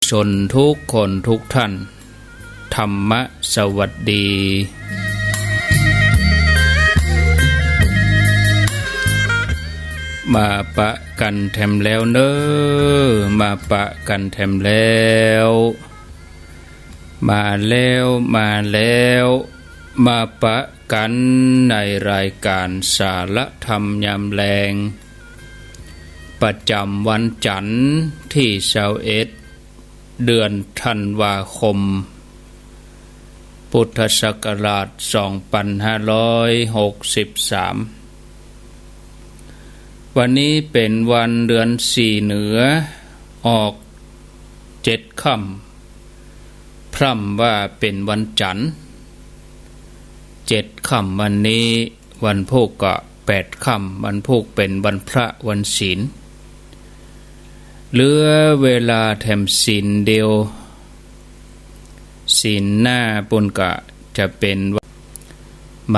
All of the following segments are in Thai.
ชนทุกคนทุกท่านธรรมะสวัสดีมาปะกันแถมแล้วเนอมาปะกันแถมแล้วมาปะกันในรายการสารธรรมยามแลงประจำวันจันทร์ที่21เดือนธันวาคมพุทธศักราช2563วันนี้เป็นวันเดือน4เหนือออก7ค่ำพร่ำว่าเป็นวันจันทร์7ค่ำวันนี้วันพุธก็8ค่ำวันพุธเป็นวันพระวันศีลเหลือเวลาแถมศีลเดียวศีลหน้าปุณกะจะเป็นม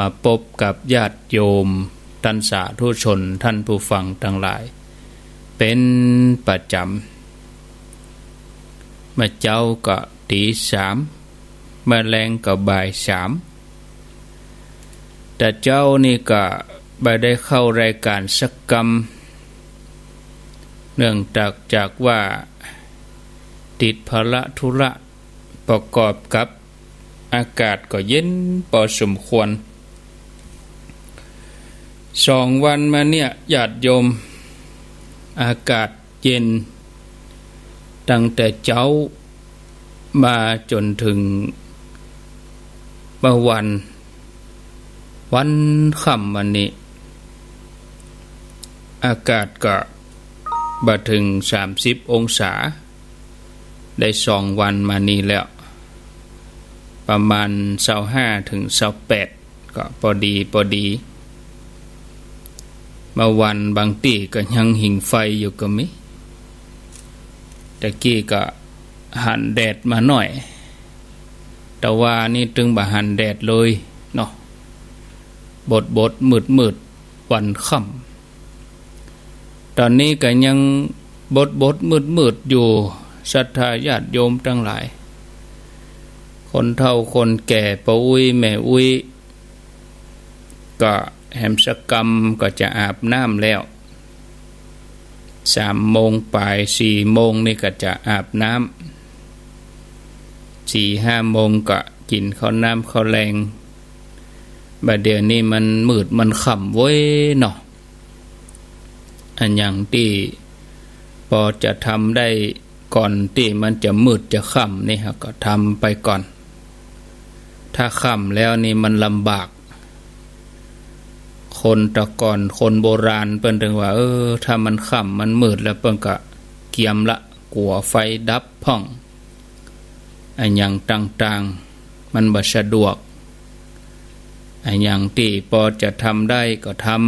าพบกับญาติโยมท่านสาธุชนท่านผู้ฟังทั้งหลายเป็นประจำมาเจ้าก็ตี3มาแรงก็บ่าย3แต่เจ้านี่ก็ไม่ได้เข้ารายการสักกรรมเนื่องจากว่าติดภาระธุระประกอบกับอากาศก็เย็นพอสมควร2 วันมาเนี่ยญาติโยมอากาศเย็นตั้งแต่เช้ามาจนถึงเมื่อวันค่ำวันนี้อากาศก็บ่ถึง30 องศาได้2 วันมานี้แล้วประมาณ25 ถึง 28ก็พอดีเมื่อวันบางตีก็ยังหิ่งไฟอยู่ก็มีตะกี้ก็หันแดดมาหน่อยแต่ว่านี่ถึงบ่หันแดดเลยเนาะบดมืดวันค่ำตอนนี้ก็ยังบดมืดอยู่ศรัทธาญาติโยมทั้งหลายคนเฒ่าคนแก่ป้าอุ้ยแม่อุ้ยก็แหมสกรรมก็จะอาบน้ำแล้ว3 โมงปลาย4 โมงนี่ก็จะอาบน้ำ4-5 โมงก็กินข้าวน้ำข้าวแรงบัดเดี๋ยวนี้มันมืดมันค่ำเว้ยเนาะอันอย่างที่พอจะทำได้ก่อนที่มันจะมืดจะค่ำนี่ฮะก็ทำไปก่อนถ้าค่ำแล้วนี่มันลำบากคนแต่ก่อนคนโบราณเปิ้นถึงว่าถ้ามันค่ำมันมืดแล้วเปิ้นก็เกียมละกลัวไฟดับพ่องอันอย่างต่างๆมันบ่สะดวกอันอย่างที่พอจะทำได้ก็ทำ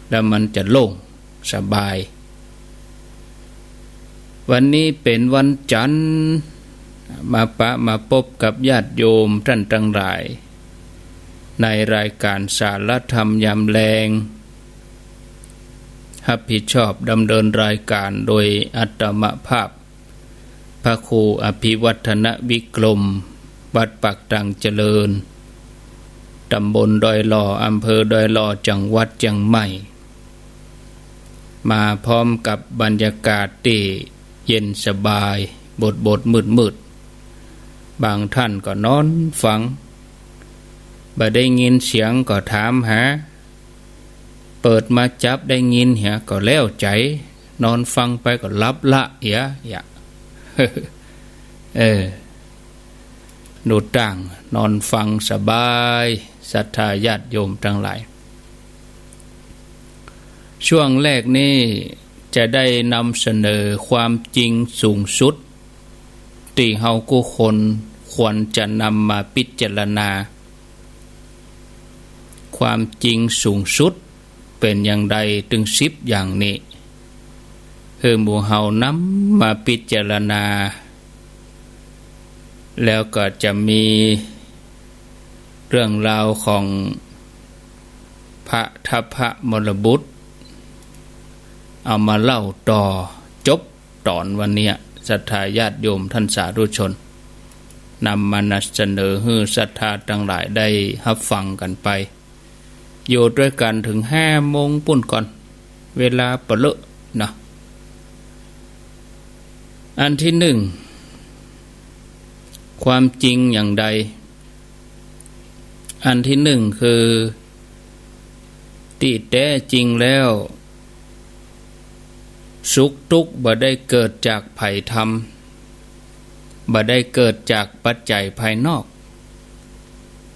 แล้วมันจะโล่งสบายวันนี้เป็นวันจันทร์มาพบกับญาติโยมท่านทั้งหลายในรายการสารธรรมยามแลงรับผิดชอบดำเนินรายการโดยอัตมภาพพระครูอภิวัฒนวิกรมวัดปากตังเจริญตำบลดอยหล่ออำเภอดอยหล่อจังหวัดเชียงใหม่มาพร้อมกับบรรยากาศที่เย็นสบายบดมืดบางท่านก็นอนฟังบ่ได้ยินเสียงก็ถามหาเปิดมาจับได้ยินเหียก็แล้วใจนอนฟังไปก็หลับละอย่าดูต่างนอนฟังสบายศรัทธาญาติโยมทั้งหลายช่วงแรกนี้จะได้นำเสนอความจริงสูงสุดที่เฮาทุกคนควรจะนำมาพิจารณาความจริงสูงสุดเป็นอย่างใดถึง10 อย่างนี้หมู่เฮานำมาพิจารณาแล้วก็จะมีเรื่องราวของพระทัพพระมรบุตรเอามาเล่าต่อจบ ตอนวันนี้ศรัทธาญาติโยมท่านสาธุชนนำมานำเสนอให้ศรัทธาทั้งหลายได้รับฟังกันไปอยู่ด้วยกันถึง5 โมงปุ่นก่อนเวลาเปลอะนะอันที่1ความจริงอย่างใดอันที่1คือที่แท้จริงแล้วสุขทุกข์บ่ได้เกิดจากภัยธรรมบ่ได้เกิดจากปัจจัยภายนอก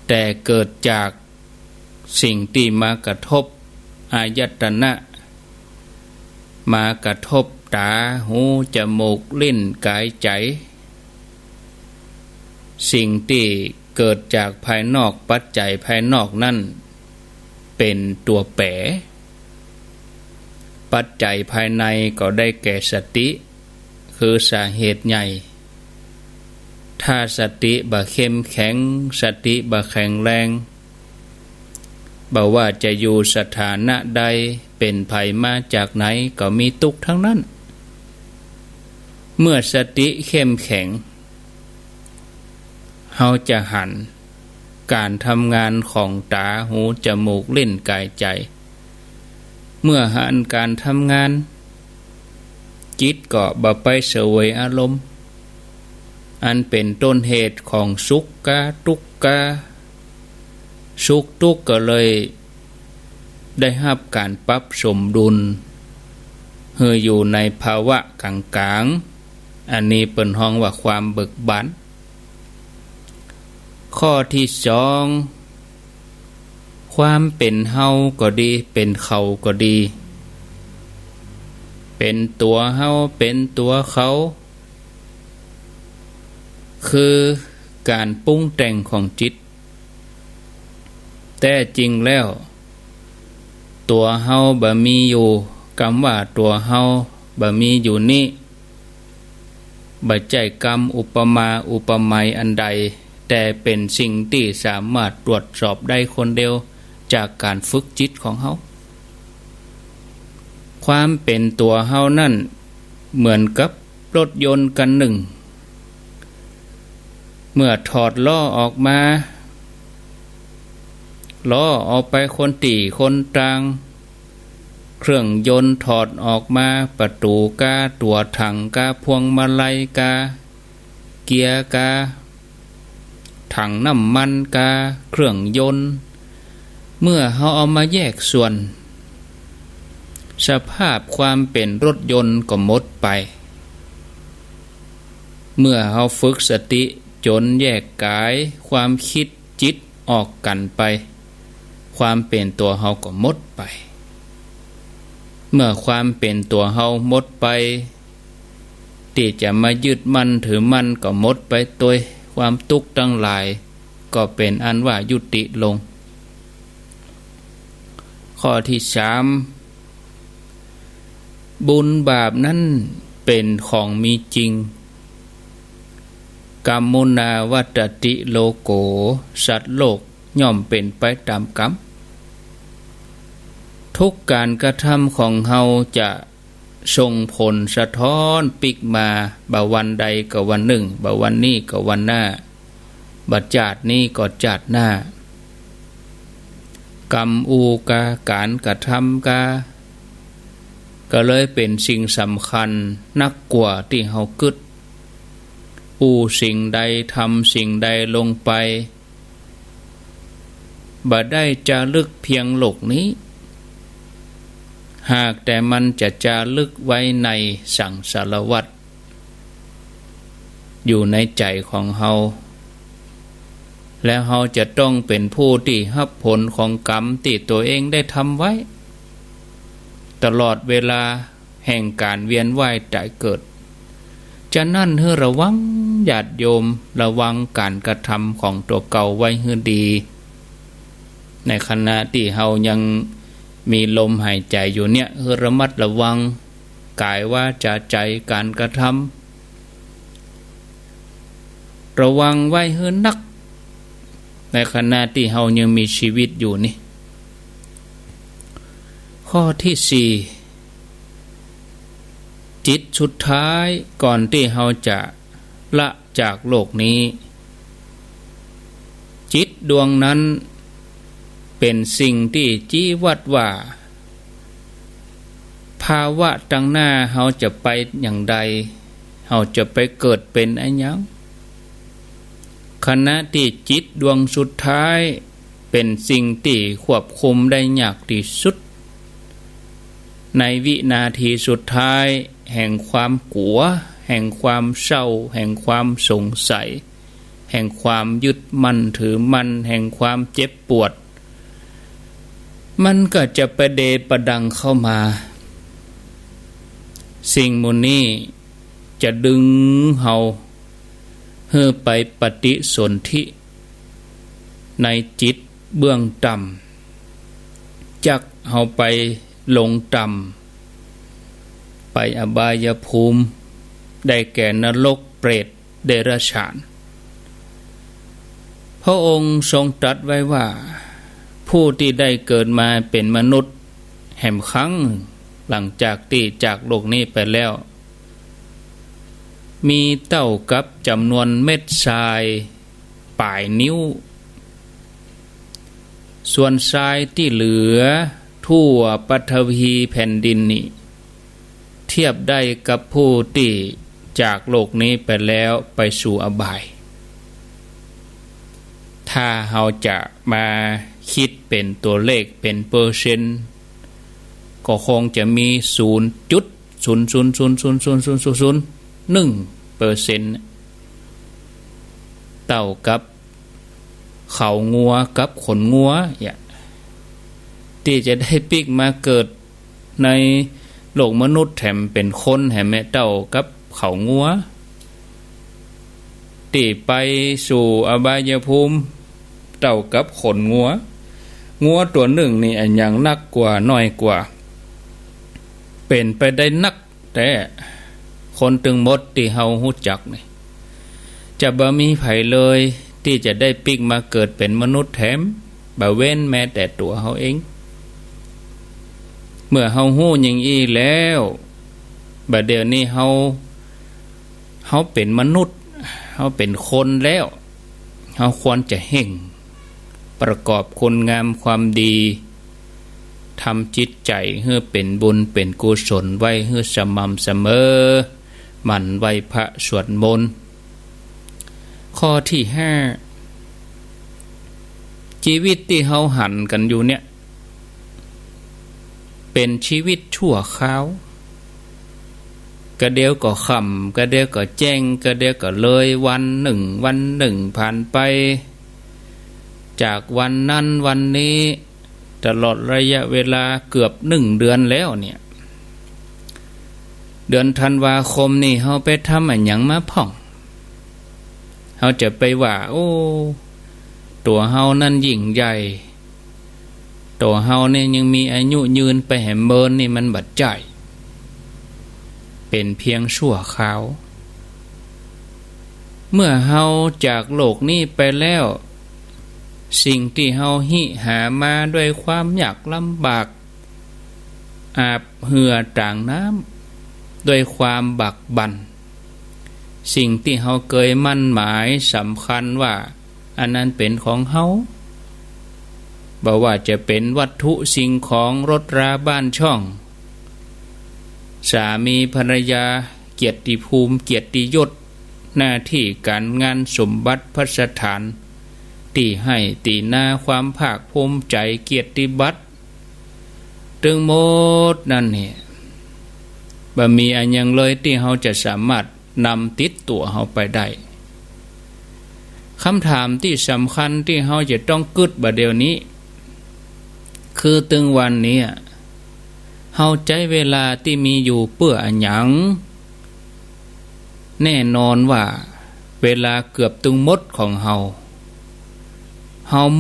แต่เกิดจากสิ่งที่มากระทบอายตนะมากระทบตาหูจมูกลิ้นกายใจสิ่งที่เกิดจากภายนอกปัจจัยภายนอกนั่นเป็นตัวแปรปัจจัยภายในก็ได้แก่สติคือสาเหตุใหญ่ถ้าสติบ่เข้มแข็งสติบ่แข็งแรงบ่ว่าจะอยู่สถานะใดเป็นภัยมาจากไหนก็มีทุกข์ทั้งนั้นเมื่อสติเข้มแข็งเฮาจะหันการทำงานของตาหูจมูกลิ้นกายใจเมื่อหันการทำงานจิตก็บ่ไปเสวยอารมณ์อันเป็นต้นเหตุของสุขกะทุกข์กะสุขทุกข์ก็เลยได้รับการปรับสมดุลเพื่ออยู่ในภาวะกลางๆอันนี้เป็นห้องว่าความเบิกบานข้อที่2ความเป็นเฮาก็ดีเป็นเขาก็ดีเป็นตัวเฮาเป็นตัวเขาคือการปรุงแต่งของจิตแต่จริงแล้วตัวเฮาบ่มีอยู่คำว่าตัวเฮาบ่มีอยู่นี่บ่ใจกรรมอุปมาอุปไมยอันใดแต่เป็นสิ่งที่สามารถตรวจสอบได้คนเดียวจากการฝึกจิตของเฮาความเป็นตัวเฮานั่นเหมือนกับรถยนต์กันหนึ่งเมื่อถอดล้อออกมาล้อออกไปคนตีคนตรางเครื่องยนต์ถอดออกมาประตูกาตัวถังกาพวงมาลัยกาเกียร์กาถังน้ำมันกาเครื่องยนต์เมื่อเขาเอามาแยกส่วนสภาพความเป็นรถยนต์ก็หมดไปเมื่อเขาฝึกสติจนแยกกายความคิดจิตออกกันไปความเป็นตัวเขาก็หมดไปเมื่อความเป็นตัวเฮาหมดไปที่จะมายึดมั่นถือมั่นก็หมดไปตัวความทุกข์ทั้งหลายก็เป็นอันว่ายุติลงข้อที่3บุญบาปนั้นเป็นของมีจริงกรรมุนาวัตติโลโกสัตว์โลกย่อมเป็นไปตามกรรมทุกการกระทำของเฮาจะส่งผลสะท้อนปิกมาบ่วันใดก็วันหนึ่งบ่วันนี้ก็วันหน้าบัดจาดนี้ก็จาดหน้ากรรมอูกาการกระทำกาก็เลยเป็นสิ่งสำคัญนักกว่าที่เฮากึดอูสิ่งใดทำสิ่งใดลงไปบ่ได้จารึกเพียงโลกนี้หากแต่มันจะจารึกไว้ในสังสารวัฏอยู่ในใจของเฮาแล้วเฮาจะต้องเป็นผู้ที่รับผลของกรรมที่ตัวเองได้ทำไว้ตลอดเวลาแห่งการเวียนว่ายตายเกิดฉะนั้นให้ระวังญาติโยมระวังการกระทำของตัวเก่าไว้ให้ดีในขณะที่เฮายังมีลมหายใจอยู่เนี่ยให้ระมัดระวังกายว่าจะใจการกระทำระวังไว้ให้นักในขณะที่เฮายังมีชีวิตอยู่นี่ข้อที่4 จิตสุดท้ายก่อนที่เราจะละจากโลกนี้จิตดวงนั้นเป็นสิ่งที่จี้วัดว่าภาวะตั้งหน้าเราจะไปอย่างใดเราจะไปเกิดเป็นอะไรอย่างขณะที่จิตดวงสุดท้ายเป็นสิ่งที่ควบคุมได้ยากที่สุดในวินาทีสุดท้ายแห่งความกลัวแห่งความเศร้าแห่งความสงสัยแห่งความยึดมั่นถือมั่นแห่งความเจ็บปวดมันก็จะประเดประดังเข้ามาสิ่งมูนี้จะดึงเฮาให้ไปปฏิสนธิในจิตเบื้องต่ำจักเฮาไปลงต่ำไปอบายภูมิได้แก่นรกเปรตเดรัจฉานพระองค์ทรงตรัสไว้ว่าผู้ที่ได้เกิดมาเป็นมนุษย์แห่งครั้งหลังจากที่จากโลกนี้ไปแล้วมีเท่ากับจำนวนเม็ดทรายปลายนิ้วส่วนทรายที่เหลือทั่วปฐวีแผ่นดินนี้เทียบได้กับผู้ที่จากโลกนี้ไปแล้วไปสู่อบายถ้าเราจะมาคิดเป็นตัวเลขเป็นเปอร์เซ็นต์ก็คงจะมี 0.0000001% เท่ากับเขางัวกับขนงัวที่จะได้ปิกมาเกิดในโลกมนุษย์แถมเป็นคนแถมเท่ากับเขางัวที่ไปสู่อบายภูมิเท่ากับขนงัวตัวหนึ่งนี่อันยังนักกว่าน้อยกว่าเป็นไปได้นักแต่คนตึงหมดที่เฮาฮู้จักนี่จะบ่มีไผเลยที่จะได้ปิกมาเกิดเป็นมนุษย์แถมบ่เว้นแม้แต่ตัวเฮาเองเมื่อเฮาฮู้อย่างอี้แล้วบัดเดี๋ยวนี้เฮาเป็นมนุษย์เฮาเป็นคนแล้วเฮาควรจะเห่งประกอบคุณงามความดีทำจิตใจให้เป็นบุญเป็นกุศลไว้ให้สม่ำเสมอหมั่นไหว้พระสวดมนต์ข้อที่5ชีวิตที่เฮาหันกันอยู่เนี่ยเป็นชีวิตชั่วคราวกะเดียวก็ค่ำกะเดียวก็แจ้งกะเดียวก็เลยวันหนึ่งผ่านไปจากวันนั้นวันนี้ตลอดระยะเวลาเกือบ1 เดือนแล้วเนี่ยเดือนธันวาคมนี่เฮาไปทำอันหยังมาพ่องเฮาจะไปว่าโอ้ตัวเฮานั่นยิ่งใหญ่ตัวเฮาเนี่ยยังมีอายุยืนไปแหมเมินนี่มันบัดใจเป็นเพียงชั่วคราวเมื่อเฮาจากโลกนี้ไปแล้วสิ่งที่เฮาหิหามาด้วยความยากลำบากอาบเหือต่างน้ำด้วยความบักบั่นสิ่งที่เฮาเคยมั่นหมายสำคัญว่าอันนั้นเป็นของเฮาบ่ว่าจะเป็นวัตถุสิ่งของรถราบ้านช่องสามีภรรยาเกียรติภูมิเกียรติยศหน้าที่การงานสมบัติพัสถานที่ให้ตีหน้าความภาคภูมิใจเกียรติบัตรถึงหมดนั่นเนี่ยบ่มีอันยังเลยที่เฮาจะสามารถนำติดตัวเฮาไปได้คำถามที่สำคัญที่เฮาจะต้องกึดบัดเดี๋ยวนี้คือถึงวันนี้เฮาใจเวลาที่มีอยู่เพื่ออันหยังแน่นอนว่าเวลาเกือบถึงหมดของเฮา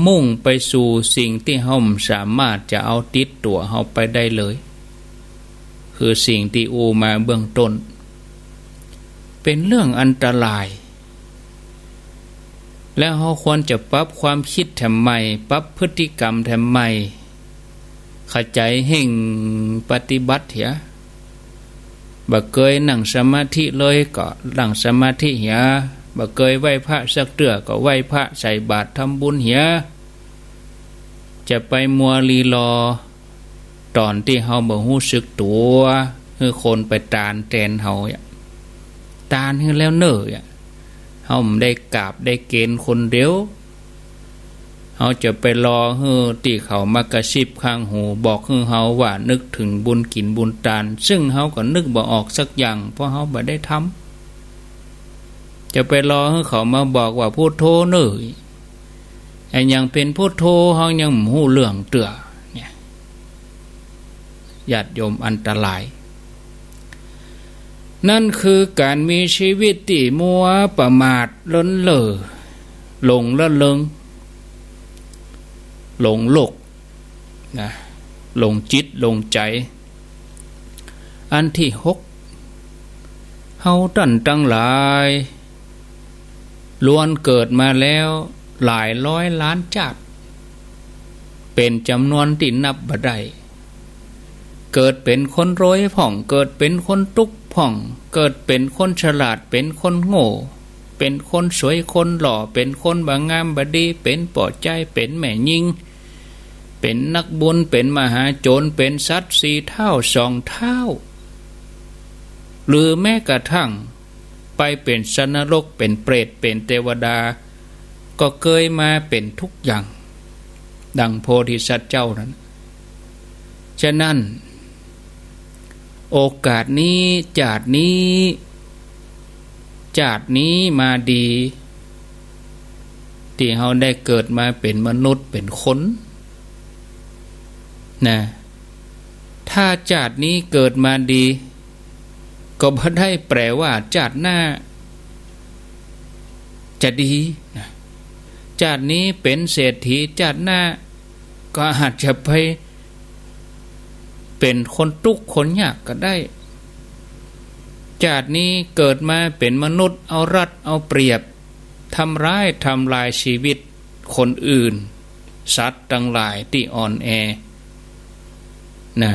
มุ่งไปสู่สิ่งที่เฮาสามารถจะเอาติดตัวเฮาไปได้เลยคือสิ่งที่อูมาเบื้องต้นเป็นเรื่องอันตรายและเฮาควรจะปรับความคิดทำไมปรับพฤติกรรมทำไมเข้าใจเห่งปฏิบัติเถอะ บ่เคยนั่งสมาธิเลยก็นั่งสมาธิเหียบ่เคยไหว้พระสักเตื้อก็ไหว้พระใส่บาตรทำบุญเหียจะไปมัวลีลอตอนที่เฮาบ่รู้สึกตัวคือคนไปตานแทนเฮาตานคือแล้วเน้อเฮาได้กราบได้เกณฑ์คนเดียวเฮาจะไปรอเฮือที่เขามากระซิบข้างหูบอกเฮือเฮาว่านึกถึงบุญกินบุญทานซึ่งเฮาก็นึกบ่ออกสักอย่างเพราะเฮาบ่ได้ทำจะไปรอเฮือเขามาบอกว่าพุทโธเน้อไอ้ยังเป็นพุทโธเฮายังบ่ฮู้เรื่องเตื้อเนี่ยญาติโยมอันตรายนั่นคือการมีชีวิตที่มัวประมาทล้นเล่อหลงละเลงหลงโลกนะหลงจิตหลงใจอันที่6เฮาตั้งหลายล้วนเกิดมาแล้วหลายร้อยล้านชาติเป็นจำนวนที่นับบ่ได้เกิดเป็นคนรวยผ่องเกิดเป็นคนตุกผ่องเกิดเป็นคนฉลาดเป็นคนโง่เป็นคนสวยคนหล่อเป็นคนบางงามบดีเป็นปอดใจเป็นแม่ยิงเป็นนักบุญเป็นมหาโจรเป็นสัตว์4 เท่า2 เท่าหรือแม้กระทั่งไปเป็นสัตว์นรกเป็นเปรตเป็นเทวดาก็เคยมาเป็นทุกอย่างดังโพธิสัตว์เจ้านั้นฉะนั้นโอกาสนี้ชาตินี้มาดีที่เราได้เกิดมาเป็นมนุษย์เป็นคนนะถ้าชาตินี้เกิดมาดีก็บ่ได้แปลว่าชาติหน้าจะดีนะชาตินี้เป็นเศรษฐีชาติหน้าก็อาจจะไปเป็นคนทุกข์คนยากก็ได้ชาตินี้เกิดมาเป็นมนุษย์เอารัดเอาเปรียบทำร้ายทำลายชีวิตคนอื่นสัตว์ทั้งหลายที่อ่อนแอนะ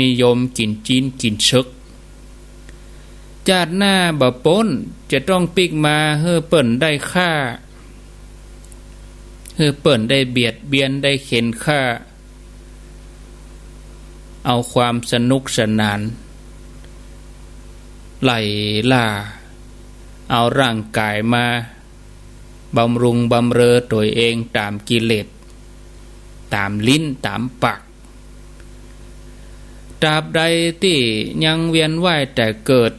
นิยมกินจีนกินชึกชาติหน้าบ่พ้นจะต้องปิกมาเฮือเปิ้นได้ฆ่าเฮือเปิ้นได้เบียดเบียนได้เข็นฆ่าเอาความสนุกสนานไล่ล่าเอาร่างกายมาบำรุงบำเรอตัวเองตามกิเลสตามลิ้นตามปากตราบใดที่ยังเวียนว่ายแต่เกิด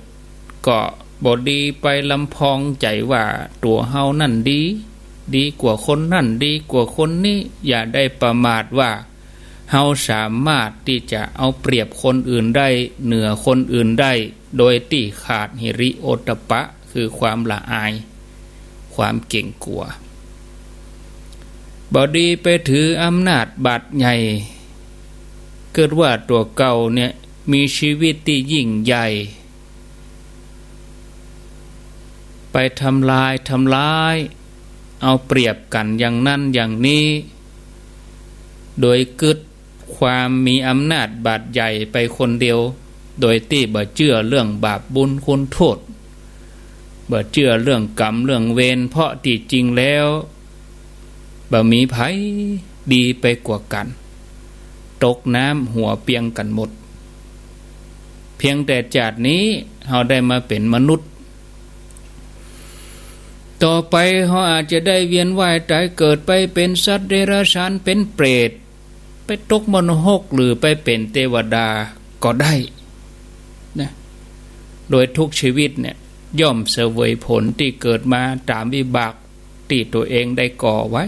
ก็บ่ดีไปลำพองใจว่าตัวเฮานั่นดีกว่าคนนั่นดีกว่าคนนี้อย่าได้ประมาทว่าเฮาสามารถที่จะเอาเปรียบคนอื่นได้เหนือคนอื่นได้โดยที่ขาดหิริโอตตัปปะคือความละอายความเก่งกลัวบ่ดีไปถืออำนาจบาดใหญ่เกิดว่าตัวเก่าเนี่ยมีชีวิตที่ยิ่งใหญ่ไปทำลายเอาเปรียบกันอย่างนั้นอย่างนี้โดยกึดความมีอำนาจบาดใหญ่ไปคนเดียวโดยที่บ่เชื่อเรื่องบาปบุญคุณโทษบ่เชื่อเรื่องกรรมเรื่องเวรเพราะที่จริงแล้วบ่มีไผดีไปกว่ากันตกน้ำหัวเปียงกันหมดเพียงแต่ชาตินี้เราได้มาเป็นมนุษย์ต่อไปเราอาจจะได้เวียนว่ายตายเกิดไปเป็นสัตว์เดรัจฉานเป็นเปรตไปตกมรณะหรือไปเป็นเทวดาก็ได้นะโดยทุกชีวิตเนี่ยย่อมเสวยผลที่เกิดมาตามวิบากที่ตัวเองได้ก่อไว้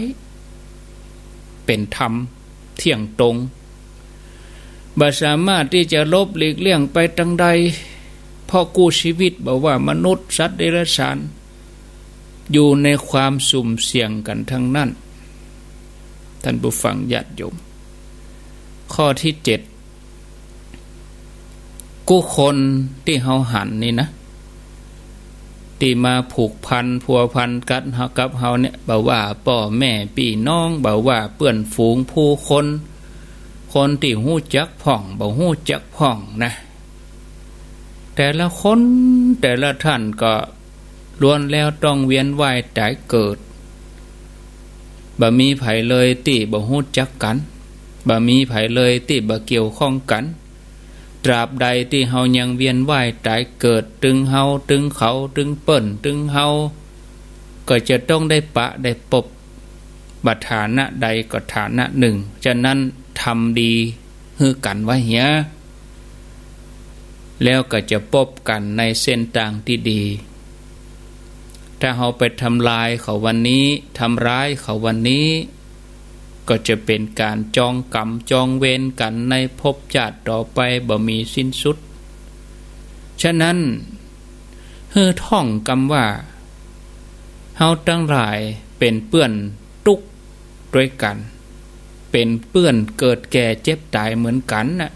เป็นธรรมเที่ยงตรงบ่สามารถที่จะลบหลีกเลี่ยงไปทางใดเพราะกู้ชีวิตบอกว่ามนุษย์สัตว์เดรัจฉานอยู่ในความสุ่มเสี่ยงกันทั้งนั้นท่านผู้ฟังญาติโยมข้อที่7กู้คนที่เฮาหันนี่นะที่มาผูกพันพัวพันกันกับเฮาเนี่ยบอกว่าพ่อแม่พี่น้องบอกว่าเพื่อนฝูงผู้คนที่ฮู้จักพ่องบ่ฮู้จักพ่องนะ แต่ละคนแต่ละท่านก็ล้วนแล้วต้องเวียนว่ายตายเกิดบ่มีไผเลยที่บ่ฮู้จักกันบ่มีไผเลยที่บ่เกี่ยวข้องกันตราบใดที่เฮายังเวียนว่ายตายเกิดตึงเฮาตึงเขาตึงเปิ้นตึงเฮาก็จะต้องได้ปะได้ปบบัดฐานะใดก็ฐานะหนึ่งฉะนั้นทำดีฮือกันไว้เหียแล้วก็จะพบกันในเส้นทางที่ดีถ้าเราไปทำลายเขาวันนี้ทำร้ายเขาวันนี้ก็จะเป็นการจองกรรมจองเวรกันในภพชาติต่อไปบ่มีสิ้นสุดฉะนั้นเฮือท่องกำว่าเฮาทั้งหลายเป็นเปื้อนทุกข์ด้วยกันเป็นเปื้อนเกิดแก่เจ็บตายเหมือนกันน่ะ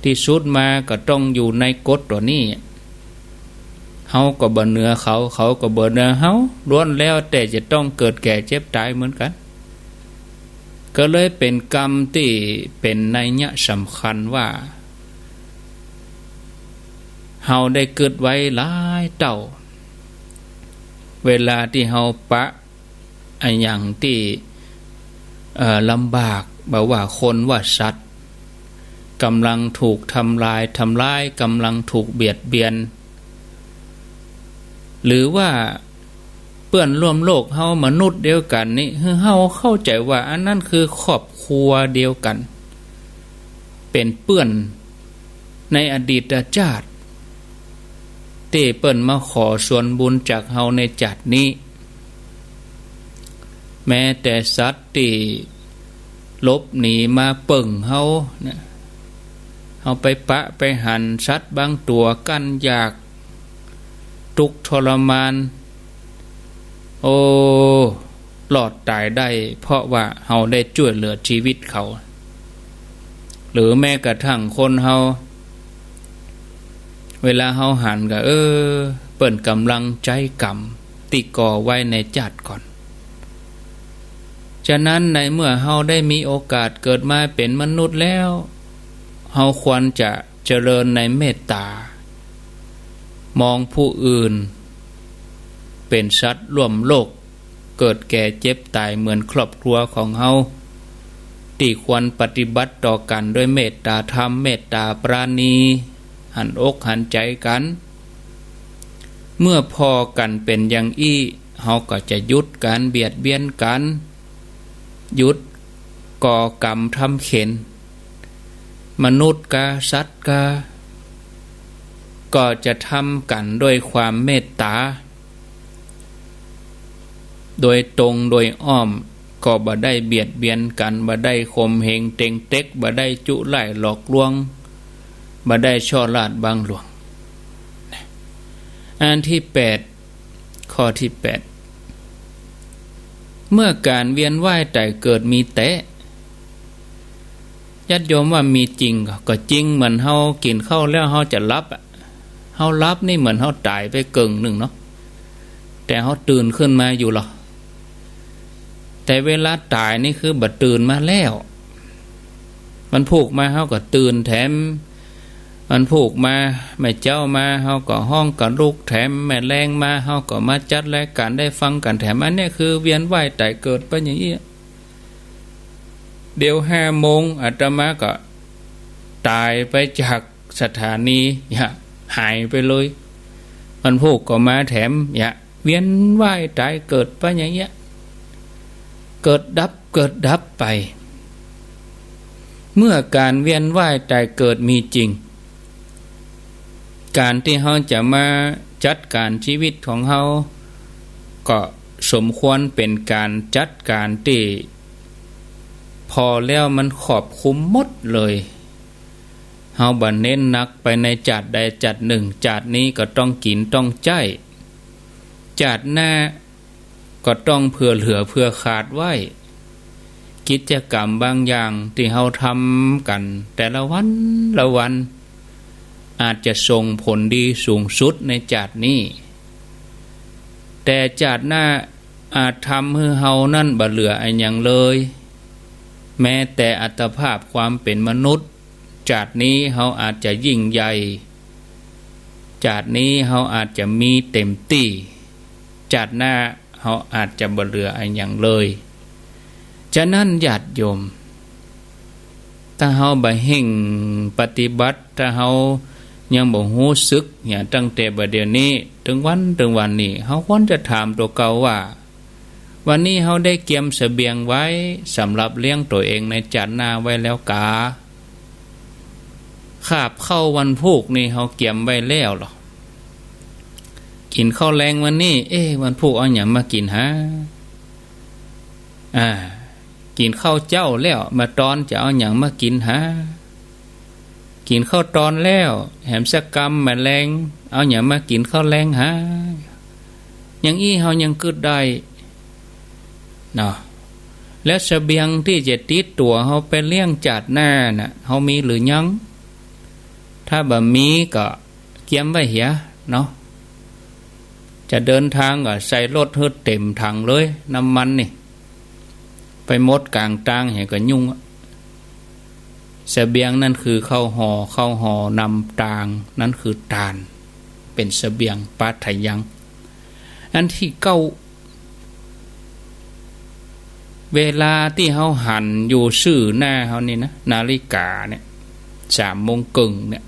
ที่สุดมาก็ต้องอยู่ในกฎตัวนี้เฮาก็บ่เหนือเขาเขาก็บ่เหนือเฮาล้วนแล้วแต่จะต้องเกิดแก่เจ็บตายเหมือนกันก็เลยเป็นกรรมที่เป็นนัยยะสำคัญว่าเฮาได้เกิดไว้หลายเต่าเวลาที่เฮาปะอันอย่างที่ลำบากบ่ว่าคนว่าสัตว์กำลังถูกทำลายกำลังถูกเบียดเบียนหรือว่าเปื้อนร่วมโลกเฮามนุษย์เดียวกันนี่เฮาเข้าใจว่าอันนั้นคือครอบครัวเดียวกันเป็นเปื้อนในอดีตชาติที่เปิ้นมาขอส่วนบุญจากเฮาในจัดนี้แม้แต่สัตว์ที่ลบหนีมาเปิ่งเฮาเนี่ยเฮาไปปะไปหันสัตว์บางตัวกั้นอยากทุกข์ทรมานโอ้หลอดตายได้เพราะว่าเฮาได้ช่วยเหลือชีวิตเขาหรือแม้กระทั่งคนเฮาเวลาเฮาหันก็เปิ้นกำลังใจกรรมติก่อไว้ในจัดก่อนฉะนั้นในเมื่อเฮาได้มีโอกาสเกิดมาเป็นมนุษย์แล้วเฮาควรจะเจริญในเมตตามองผู้อื่นเป็นสัตว์ร่วมโลกเกิดแก่เจ็บตายเหมือนครอบครัวของเฮาที่ควรปฏิบัติต่อกันด้วยเมตตาธรรมเมตตาปราณีหันอกหันใจกันเมื่อพอกันเป็นอย่างอี้เฮาก็จะหยุดการเบียดเบียนกันหยุดก่อกรรมทำเข็นมนุษย์กะสัตว์ก็จะทำกันด้วยความเมตตาโดยตรงโดยอ้อมก็บ่ได้เบียดเบียนกันบ่ได้ข่มเหงเต็งเต็กบ่ได้จุไล่หลอกลวงบ่ได้ช่อลาดบางหลวงอันที่8ข้อที่8เมื่อการเวียนว่ายตายเกิดมีแต่ญาติโยมว่ามีจริงก็จริงเหมือนเฮากินข้าวแล้วเฮาจะรับเฮารับนี่เหมือนเฮาตายไปเกิงหนึ่งเนาะแต่เฮาตื่นขึ้นมาอยู่หรอแต่เวลาตายนี่คือบัดตื่นมาแล้วมันผูกมาเฮาก็ตื่นแถมมันผูกมาแม่เจ้ามาเฮาก็ห้องกับลูกแถมแม่แรงมาเฮาก็มาจัดรายการได้ฟังกันแถมอันนี้คือเวียนว่ายตายเกิดไปอย่างนี้เดี๋ยว5 โมงอาตมาก็ตายไปจากสถานีหายไปเลยมันผูกก็มาแถมเวียนว่ายตายเกิดไปอย่างเงี้ยเกิดดับไปเมื่อการเวียนว่ายตายเกิดมีจริงการที่เฮาจะมาจัดการชีวิตของเฮาก็สมควรเป็นการจัดการที่พอแล้วมันครอบคลุมหมดเลยเฮาบ่เน้นนักไปในจัดใดจัดหนึ่งจัดนี้ก็ต้องกินต้องใจจัดหน้าก็ต้องเผื่อเหลือเผื่อขาดไว้กิจกรรมบางอย่างที่เฮาทำกันแต่ละวันละวันอาจจะส่งผลดีสูงสุดในจัดนี้แต่จัดหน้าอาจทำให้เฮานั่นบ่เหลืออันหยังเลยแม้แต่อัตภาพความเป็นมนุษย์จัดนี้เฮาอาจจะยิ่งใหญ่ จาดนี้เฮาอาจจะมีเต็มที่จาดหน้าเฮาอาจจะบ่เหลืออันหยังเลยฉะนั้นญาติโยมถ้าเฮาบ่เห่งปฏิบัติถ้าเฮายังบ่รู้สึกอย่างตั้งแต่บัดเดี๋ยวนี้ถึงวันนี้เฮาควรจะถามตัวเก่าว่าวันนี้เฮาได้เตรียมเสบียงไว้สำหรับเลี้ยงตัวเองในจาดหน้าไว้แล้วกาคาบเข้าวันพุกนี่เฮาเตรียมไว้แล้วหรอกินข้าวแรงวันนี้วันพุกเอาหยังมากินฮะกินข้าวเจ้าแล้วมาตอนจะเอาหยังมากินฮะกินข้าวตอนแล้วแหมสักกรรมแมลงเอาหยังมากินข้าวแรงฮะอย่างอี้เฮายังกึดได้เนาะแล้วเสบียงที่จะติดตัวเฮาไปเลี้ยงจาดหน้าน่ะเฮามีหรือยังถ้าบ่มีก็เก็บไว้เหียเนาะจะเดินทางก็ใส่รถให้เต็มถังเลยน้ำมันนี่ไปหมดกลางทางให้ก็ยุ่งเสบียงนั่นคือข้าวห่อนำตางนั่นคือตาลเป็นเสบียงปาถยังอันที่เก้าเวลาที่เฮาหันอยู่ซื่อหน้าเฮานี่นะนาฬิกาเนี่ย3:30เนี่ย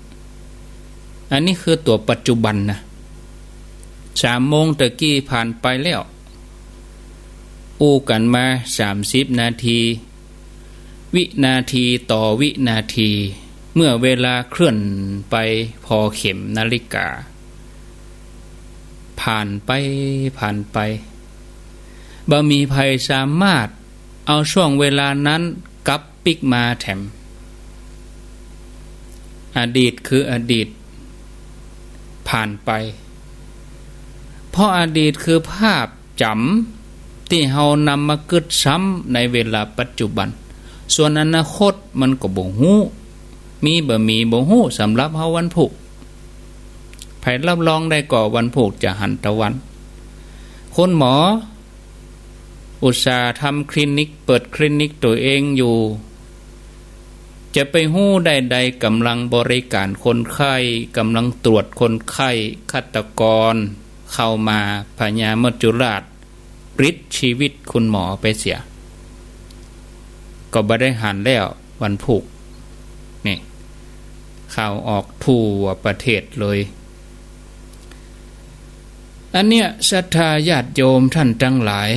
อันนี้คือตัวปัจจุบันนะ3:00ตะกี้ผ่านไปแล้วอู้กันมา30นาทีวินาทีต่อวินาทีเมื่อเวลาเคลื่อนไปพอเข็มนาฬิกาผ่านไปบ่มีภัยสามารถเอาช่วงเวลานั้นกลับปิกมาแถมอดีตคืออดีตผ่านไปเพราะอดีตคือภาพจำที่เฮานำมากึดซ้ำในเวลาปัจจุบันส่วนอนาคตมันก็บ่ฮู้มีบ่มีบ่ฮู้สำหรับเฮาวันพุธไผรับรองได้ก่อวันพุธจะหันตะวันคนหมออุตสาห์ทำคลินิกเปิดคลินิกตัวเองอยู่จะไปฮู้ใดๆกำลังบริการคนไข้กำลังตรวจคนไข้ฆาตกรเข้ามาพญามัจจุราชปลิดชีวิตคุณหมอไปเสียก็บ่ได้หันแล้ววันพุธนี่ข่าวออกทั่วประเทศเลยอันเนี้ยศรัทธาญาติโยมท่านทั้งหลาย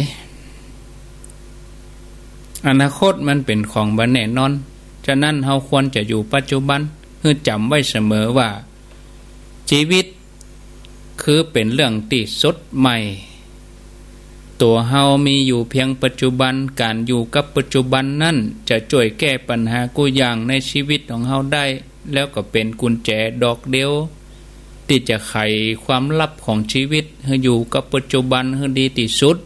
อนาคตมันเป็นของบ่แน่นอนฉะนั้นเฮาควรจะอยู่ปัจจุบันเพื่อจำไว้เสมอว่าชีวิตคือเป็นเรื่องที่สดใหม่ตัวเฮามีอยู่เพียงปัจจุบันการอยู่กับปัจจุบันนั่นจะช่วยแก้ปัญหากู้อย่างในชีวิตของเฮาได้แล้วก็เป็นกุญแจดอกเดียวที่จะไขความลับของชีวิตให้อยู่กับปัจจุบันให้ดีที่สุด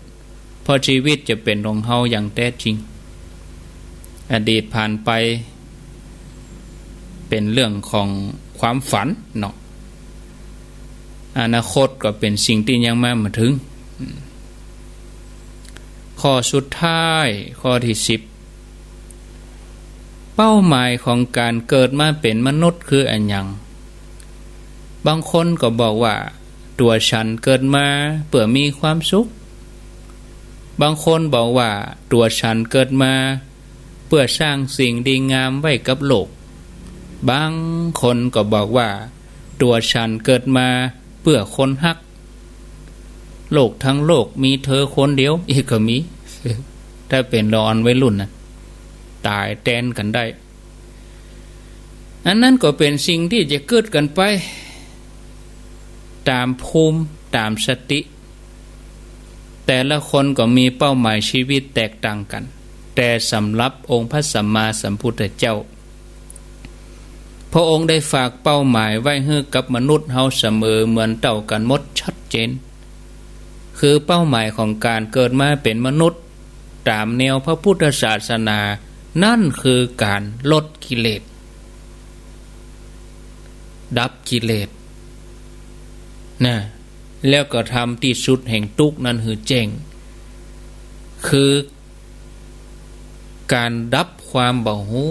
เพราะชีวิตจะเป็นของเฮาอย่างแท้จริงอดีตผ่านไปเป็นเรื่องของความฝันเนาะอนาคตก็เป็นสิ่งที่ยังไม่มาถึงข้อสุดท้ายข้อที่10เป้าหมายของการเกิดมาเป็นมนุษย์คืออันหยังบางคนก็บอกว่าตัวฉันเกิดมาเพื่อมีความสุขบางคนบอกว่าตัวฉันเกิดมาเพื่อสร้างสิ่งดีงามไว้กับโลกบางคนก็บอกว่าตัวฉันเกิดมาเพื่อคนฮักโลกทั้งโลกมีเธอคนเดียวอีกก็มีถ้าเป็นรอนไว้รุ่นนะตายแตนกันได้อันนั้นก็เป็นสิ่งที่จะเกิดกันไปตามภูมิตามสติแต่ละคนก็มีเป้าหมายชีวิตแตกต่างกันแต่สำหรับองค์พระสัมมาสัมพุทธเจ้าพระองค์ได้ฝากเป้าหมายไว้ให้กับมนุษย์เฮาเสมอเหมือนเต่ากันหมดชัดเจนคือเป้าหมายของการเกิดมาเป็นมนุษย์ตามแนวพระพุทธศาสนานั่นคือการลดกิเลสดับกิเลสนะแล้วก็ทำที่สุดแห่งทุกข์นั้นคือแจ้งคือการดับความบ่หู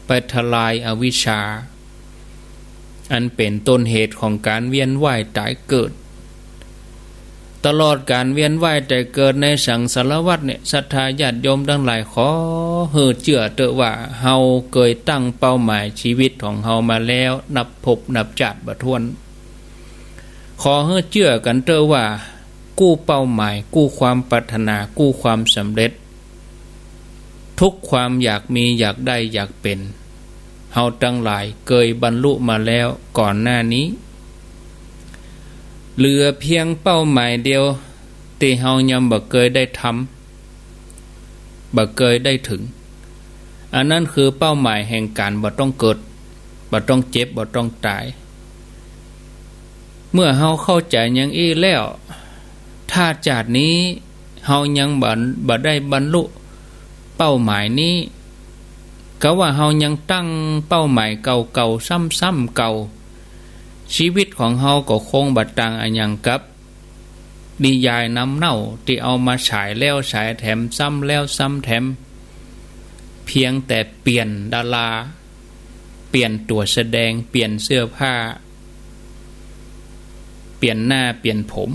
ไปทลายอวิชชา อันเป็นต้นเหตุของการเวียนว่ายตายเกิดตลอดการเวียนว่ายตายเกิดในสังสารวัฏเนี่ยศรัทธาญาติโยมทั้งหลายขอเฮือเชื่อเถอะว่าเฮาเคยตั้งเป้าหมายชีวิตของเฮามาแล้วนับพบนับชาติบ่ถ้วนขอเฮือเชื่อกันเถอะว่ากู้เป้าหมายกู้ความปรารถนากู้ความสำเร็จทุกความอยากมีอยากได้อยากเป็นเฮาทั้งหลายเคยบรรลุมาแล้วก่อนหน้านี้เหลือเพียงเป้าหมายเดียวที่เฮายังบ่เคยได้ทำบ่เคยได้ถึงอันนั้นคือเป้าหมายแห่งการบ่ต้องเกิดบ่ต้องเจ็บบ่ต้องตายเมื่อเฮาเข้าใจอย่างอี้แล้วถ้าจากนี้เฮายังบ่ได้บรรลุเป้าหมายนี้ก็ว่าเฮายังตั้งเป้าหมายเก่าๆซ้ำๆเก่าชีวิตของเฮาก็คงบ่ต่างอันหยังกับนิยายน้ำเน่าที่เอามาฉายแล้วฉายแถมซ้ำแล้วซ้ำแถมเพียงแต่เปลี่ยนดาราเปลี่ยนตัวแสดงเปลี่ยนเสื้อผ้าเปลี่ยนหน้าเปลี่ยนผม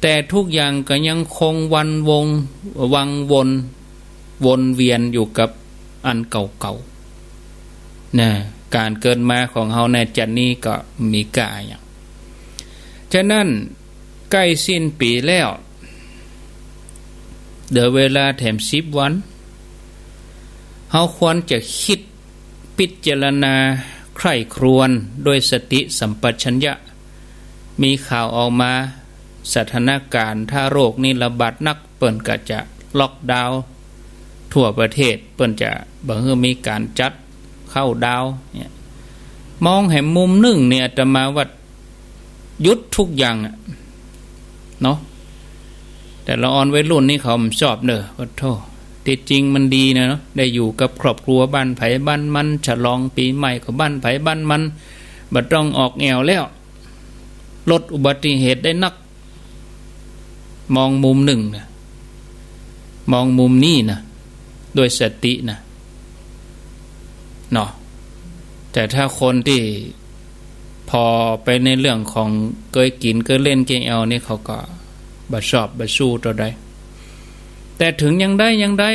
แต่ทุกอย่างก็ยังคงวนเวียนอยู่กับอันเก่าๆนะการเกิดมาของเฮาในจันนี้ก็มีกาอย่างฉะนั้นใกล้สิ้นปีแล้วเดี๋ยวเวลาแถม10 วันเฮาควรจะคิดพิจารณาใคร่ครวญด้วยสติสัมปชัญญะมีข่าวออกมาสถานการณ์ถ้าโรคนี้ระบาดนักเปิ้นก็จะล็อกดาวน์ทั่วประเทศเปิ้นจะบ่ให้มีการจัดเข้าดาวเนี่ยมองให้มุมหนึ่งเนี่ยอาตมาว่าหยุดทุกอย่างเนาะแต่ละอ่อนวัยรุ่นนี่เขาชอบเนอะว่าโธ่ที่จริงมันดีนะเนาะได้อยู่กับครอบครัวบ้านไผบ้านมันฉลองปีใหม่กับบ้านไผบ้านมันบ่ต้องออกแอวแล้วลดอุบัติเหตุได้นักมองมุมหนึ่งนะมองมุมนี้นะด้วยสตินะเนาะแต่ถ้าคนที่พอไปในเรื่องของเคยกินเคยเล่นเกมเอานี่เขาก็บ่ชอบบ่สู้ตัวใดแต่ถึงยังได้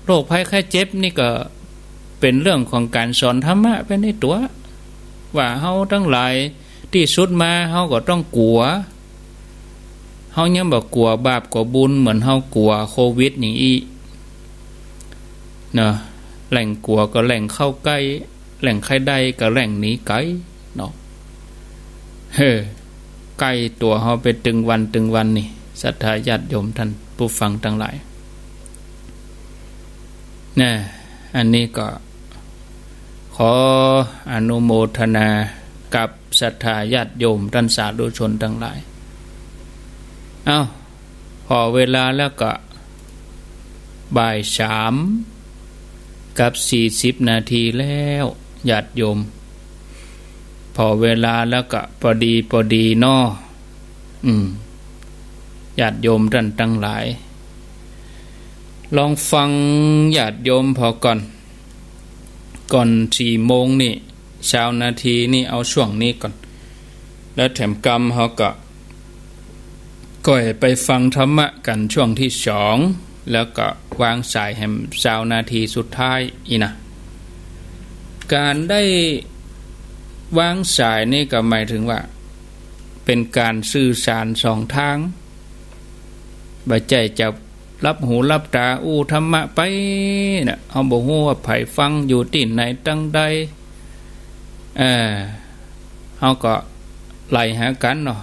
โรคภัยไข้เจ็บนี่ก็เป็นเรื่องของการสอนธรรมะไปในตัวว่าเฮาทั้งหลายที่สุดมาเฮาก็ต้องกลัวเฮายังบ่กลัวบาปกลัวบุญเหมือนเฮากลัวโควิดอย่างอีเนาะแหล่งกลัวก็แหล่งเข้าใกล้แหล่งใครได้ก็แหล่งหนีไกลเนาะใกล้ตัวเฮาไปตึงวันนี่ศรัทธาญาติโยมท่านผู้ฟังทั้งหลายนะอันนี้ก็ขออนุโมทนากับศรัทธาญาติโยมท่านสาธุชนทั้งหลายพอเวลาแล้วก็บ่าย 3 กับ 40 นาทีแล้วญาติโยมพอเวลาแล้วก็พอดีเนาะญาติโยมท่านทั้งหลายลองฟังญาติโยมพอก่อน4 โมงนี่เช้านาทีนี่เอาช่วงนี้ก่อนแล้วแถมกรรมเขาก็ไปฟังธรรมะกันช่วงที่2แล้วก็วางสายแห่งเช้านาทีสุดท้ายอีนะการได้วางสายนี่ก็หมายถึงว่าเป็นการสื่อสาร2 ทางบ่ใจจะรับหูรับตาธรรมะไปนะเฮาบ่ฮู้ว่าไผฟังอยู่ที่ไหนตั้งใดเฮาก็ไล่หากันเนาะ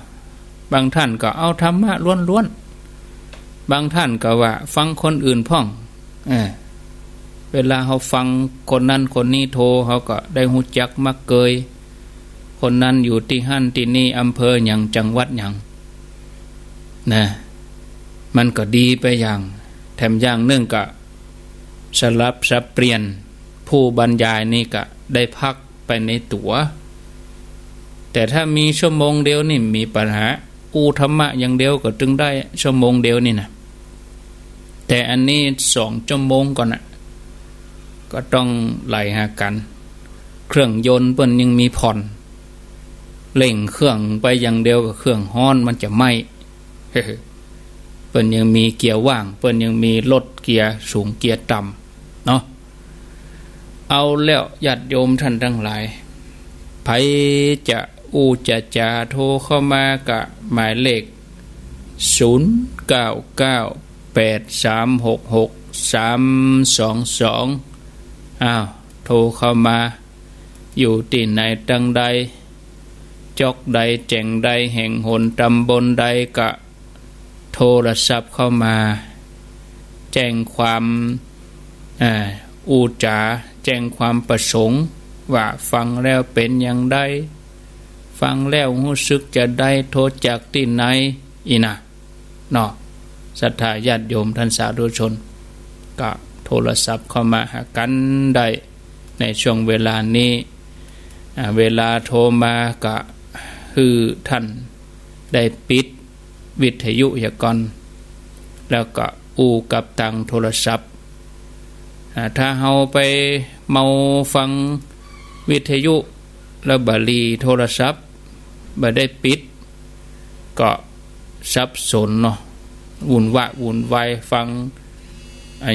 บางท่านก็เอาธรรมะล้วนๆบางท่านก็ว่าฟังคนอื่นพ่องเวลาเฮาฟังคนนั้นคนนี้โทรเฮาก็ได้ฮู้จักมักเกยคนนั้นอยู่ที่หั่นที่นี่อำเภอหยังจังหวัดหยังนะมันก็ดีไปอย่างแถมอย่างนึงก็สลับสับเปลี่ยนผู้บรรยายนี่ก็ได้พักไปในตัวแต่ถ้ามีชั่วโมงเดียวนี่มีปัญหาธรรมะอย่างเดียวก็จึงได้ชั่วโมงเดียวนี่นะแต่อันนี้2 ชั่วโมงก่อนน่ะก็ต้องไล่หากันเครื่องยนต์เปิ้นยังมีผ่อน เร่งเครื่องไปอย่างเดียวกับเครื่องฮ้อนมันจะไหม้ เปิ้นยังมีเกียร์ว่างเปิ้นยังมีลดเกียร์สูงเกียร์ต่ำเนาะเอาแล้วญาติโยมท่านทั้งหลายไผจะจะโทรเข้ามากะหมายเลข0998366322อ้าวโทรเข้ามาอยู่ที่ไหนตังใดจอกใดแจ่งใดแห่งหนตำบลใดกะโทรศัพท์เข้ามาแจ้งความจาแจ้งความประสงค์ว่าฟังแล้วเป็นอย่างใดฟังแล้วรู้สึกจะได้โทรจากที่ไหนอีน่ะเนาะศรัทธาญาติโยมท่านสาธุชนก็โทรศัพท์เข้ามาหากันได้ในช่วงเวลานี้เวลาโทรมาก็คือท่านได้ปิดวิทยุอย่าก่อนแล้วก็กับทางโทรศัพท์ถ้าเฮาไปเมาฟังวิทยุแล้วบลีโทรศัพท์บ่ได้ปิดก็สับสนเนาะวุ่นวายฟัง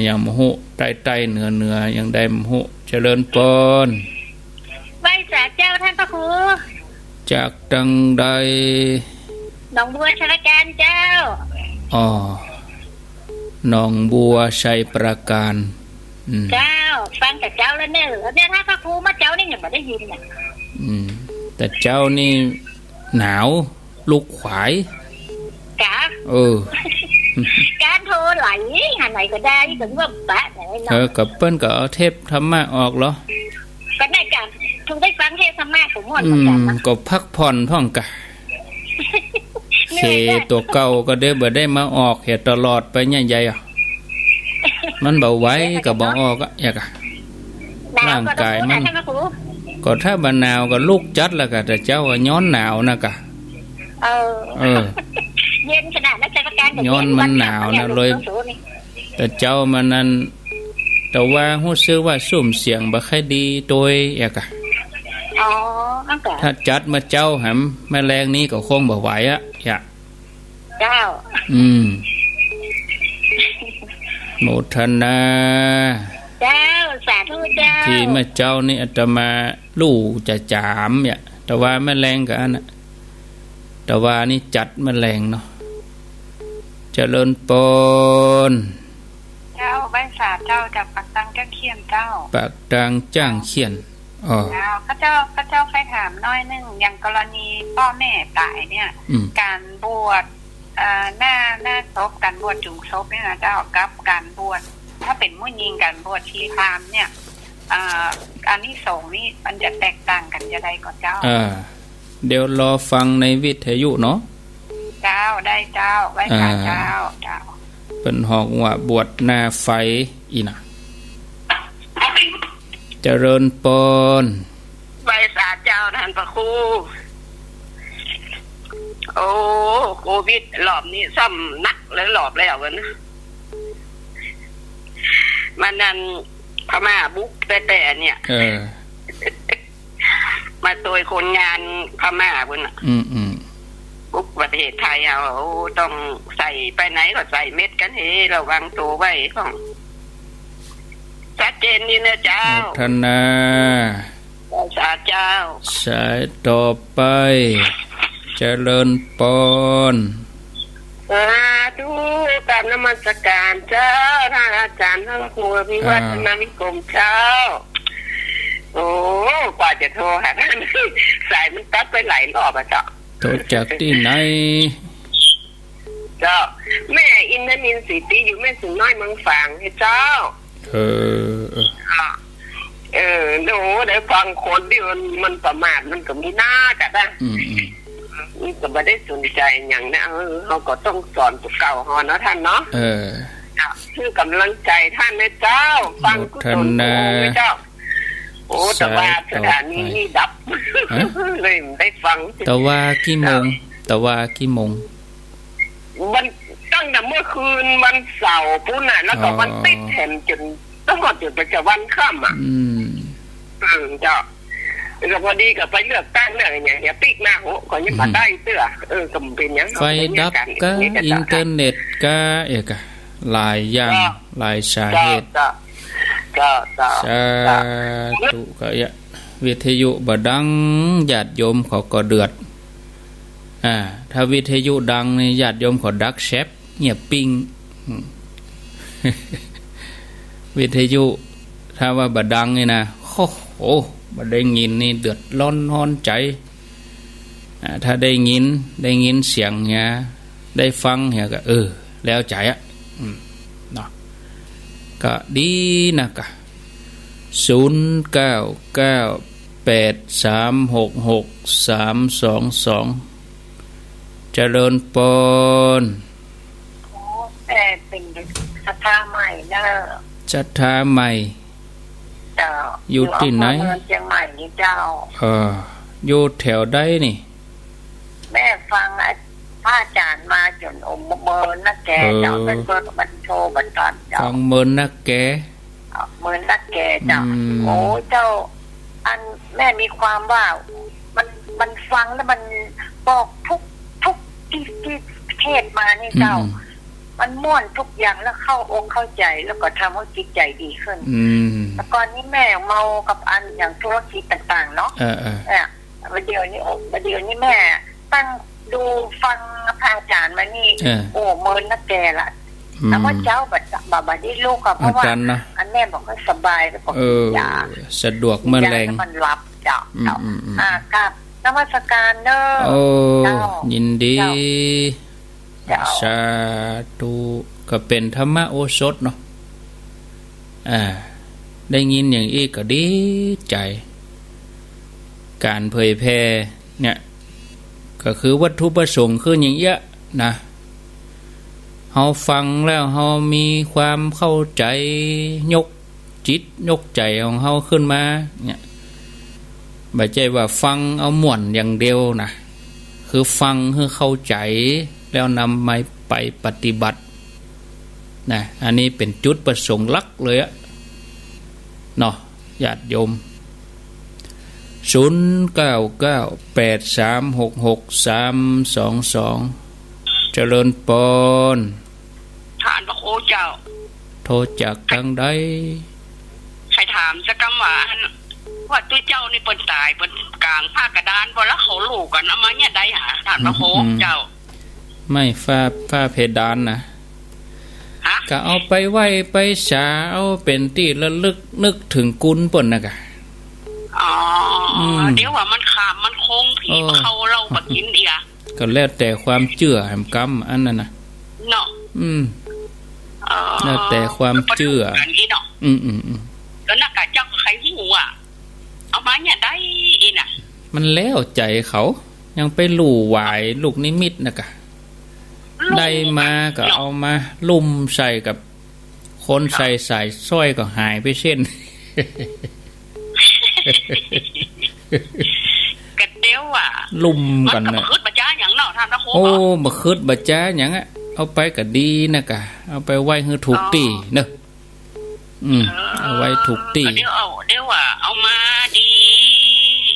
อย่างมโหใต้เหนืออย่างใดมโหเจริญปนไหว้สาเจ้าท่านพระครูจากดังใดหนองบัวชลการเจ้าหนองบัวชัยประการเจ้าฟังแต่เจ้าแล้วเนี่ยถ้าพระครูมาเจ้านี่ยังไม่ได้ยินเนี่ยแต่เจ้านี่หนาวลูกขวายกะการโทรไหลหาไหนก็ได้ถึงว่าปะไหนกับเปิ้นก็เอาเทปธรรมะออกเหรอก็ได้กันทุกได้ฟังเทปธรรมะผมหมดก็พักผ่อนพ่องกะเคตัวเก่าก็ได้บ่ได้มาออกเหตุตลอดไปใหญ่ๆมันเบาไว้ก็บ่ออกอ่ะอยากอ่ะร่างกายมันก็ถ้าบ่หนาวก็ลูกจัดแล้วก็แต่เจ้าย้อนหนาวนะกะเย็นขนาดนั้นใจประการย้อนมันหนาวนะเลยแต่เจ้ามันนั้นแต่ว่าฮู้สึกว่าสุ่มเสียงบ่ค่อยดีโดยอยากอ่ะถ้าจัดมาเจ้าหำแมลงนี้ก็คงบ่ไหวอ่ะอย่าเจ้าโมทนาเจ้าสาธุเจ้าที่มาเจ้านี่อาตมาลู่จะจามเนี่ยแต่ว่าแมลงก็อันน่ะแต่ว่านี่จัดแมลงเนาะเจริญปนเจ้าใบสาเจ้าจากปากตังจ้างเขียนเจ้าปากตังจ้างเขียนข้าเจ้าไปถามน้อยนึงอย่างกรณีพ่อแม่ตายเนี่ยการบวชหน้าศพการบวชจุงศพเนี่ยนะเจ้ากับการบวชถ้าเป็นมุ่งยิงการบวชชีพรามเนี่ยอันนี้สงนี่มันจะแตกต่างกันจะได้ก่อนเจ้าเดี๋ยวรอฟังในวิทยุเนาะเจ้าได้เจ้าไว้ค่ะเจ้าเป็นหอกว่าบวชหน้าไฟอีน่ะเจริญปนใบสาเจ้าท่านพระครูโอ้โควิดรอบนี้ซ้ำนักแล้วรอบแล้วกันมันนั่นพม่าบุกแต่เนี่ยมาโดยคนงานพม่าบุญบุกประเทศไทยเอาต้องใส่ไปไหนก็ใส่เม็ดกันเฮ้ระวังตัวไว้ของชัดเจนนี่นะเจ้าท่านนาสาเจ้าสายต่อไปเจริญปนทุกตามนมัสการเจ้าท่านอาจารย์ทั้งครูพิวัฒนาวิกรมเจ้าโอ้กว่าจะโทรหาท่านสายมันตัดไปหลายรอบอ่ะเจ้าโทรจากที่ไหนเจ้าแม่อินทนินศรีตีอยู่แม่สุน้อยเมืองฝางให้เจ้าหนูได้ฟังคนที่มันประมาทมันก็มีหน้ากันนะนี่ก็ไม่ได้สนใจอย่างนะเขาก็ต้องสอนตัวเก่าฮอนะท่านเนาะคือกำลังใจท่านนะเจ้าฟังกุศลนะเจ้าโอ้แต่ว่าสถานีนี่ดับเลยได้ฟังแต่ว่ากี่โมงมันตั้งแต่เมื่อคืนวันเสาร์พุ่นน่ะแล้วก็มันติดแถมจนต้องหมดจนไปจะวันค่ำอ่ะเจ้า ก็พอดีก็ไปเลือกตั้งเนี่ยอย่างปิ๊กหน้าหัวก็ยังมาได้เตื้อก็เป็นอย่างไฟดับก็อินเทอร์เน็ตก็กะหลายอย่างหลายสาเหตุสาธุก็วิทยุบ่ดังญาติโยมเขาก็เดือดถ้าวิทยุดังนี่ญาติโยมเขาดักแชปเงียบปิ้งวิทยุถ้าว่าบ่ดังนี่นะโอ้โหบ่ได้ยินนี่เดือดร้อนฮ้อนใจถ้าได้ยินเสียงเนี่ยได้ฟังเนี่ยก็แล้วใจเนาะก็ดีนะกะ0998366322เจริญปนแต่เป็นศรัทธาใหม่เด้อศรัทธาใหม่เจ้าอยู่ที่ไหนเชียงใหม่นี่เจ้าอยู่แถวใดนี่แม่ฟังพระอาจารย์มาจนอมเมินนักแกเจ้าเป็นเปิดบันโชบันตอนเจ้าฟังเมินนักแกเมินนักแกเจ้าโอ้เจ้าอันแม่มีความว่ามันฟังแล้วมันบอกทุกที่เทศมานี่เจ้ามันม่วนทุกอย่างแล้วเข้าอกเข้าใจแล้วก็ทำให้จิตใจดีขึ้นแล้วก่อนนี้แม่เมากับอันอย่างธุรกิจต่างๆเนาะเดี๋ยวนี้แม่ตั้งดูฟังพระอาจารย์มานี่โอ้เมินนักแกละแต่ว่าเจ้าบัดได้ลูกกับเพราะว่าอันแม่บอกว่าสบายแล้วก็ยาสะดวกเมื่อแรงมันรับเจ้าครับนมัสการเด้อยินดีสาธุก็เป็นธรรมโอสถเนาะได้ยินอย่างอีกก็ดีใจการเผยแพร่เนี่ยก็คือวัตถุประสงค์คืออย่างเงี้ยนะเฮาฟังแล้วเฮามีความเข้าใจยกจิตยกใจของเฮาขึ้นมาเนี่ยบ่ใช่ว่าฟังเอาม่วนอย่างเดียวนะคือฟังให้เข้าใจแล้วนำมาไปปฏิบัตินะอันนี้เป็นจุดประสงค์หลักเลยอะเนาะญาติโยม0998366322เจริญปนฐานพระโคเจ้าโทรจากทางใดใครถามสักคำว่าตัวเจ้านี่เปิ้นตายเปิ้นกลางภาคกระดานบ่แล้วเขาลูกกันเอามาเนี่ยได้หาฐานพระโคเจ้าไม่ฟ้าเพดานนะก็เอาไปไหว้ไปฉาเอาเป็นที่ระลึกนึกถึงกุลเปิ้นนะกะเดี๋ยวว่ามันขามมันคงผีเขาเราบักกินอีกก็แล้วแต่ความเชื่อแห่งกรรมอันนั้นน่ะเนาะแล้วแต่ความเชื่อแล้วนักกะเจ้าใครหูเอามาเนี่ยได้อีน่ะมันแล้วใจเขายังไปลู่หวายลูกนิมิตนะกะได้มาก็เอามาลุ่มใส่กับคนใส่สายสร้อยก็หายไปเช่นกระเดียวลุ่มกันเนี่ยมันคืดบัจ้าอย่างเนาะท่านพระโคบ่คืดบัจ้าอย่างเอาไปก็ดีนะกะเอาไปไว้ให้ถูกตีเนอะเอาไว้ถูกตีเดี๋ยวเอามาดี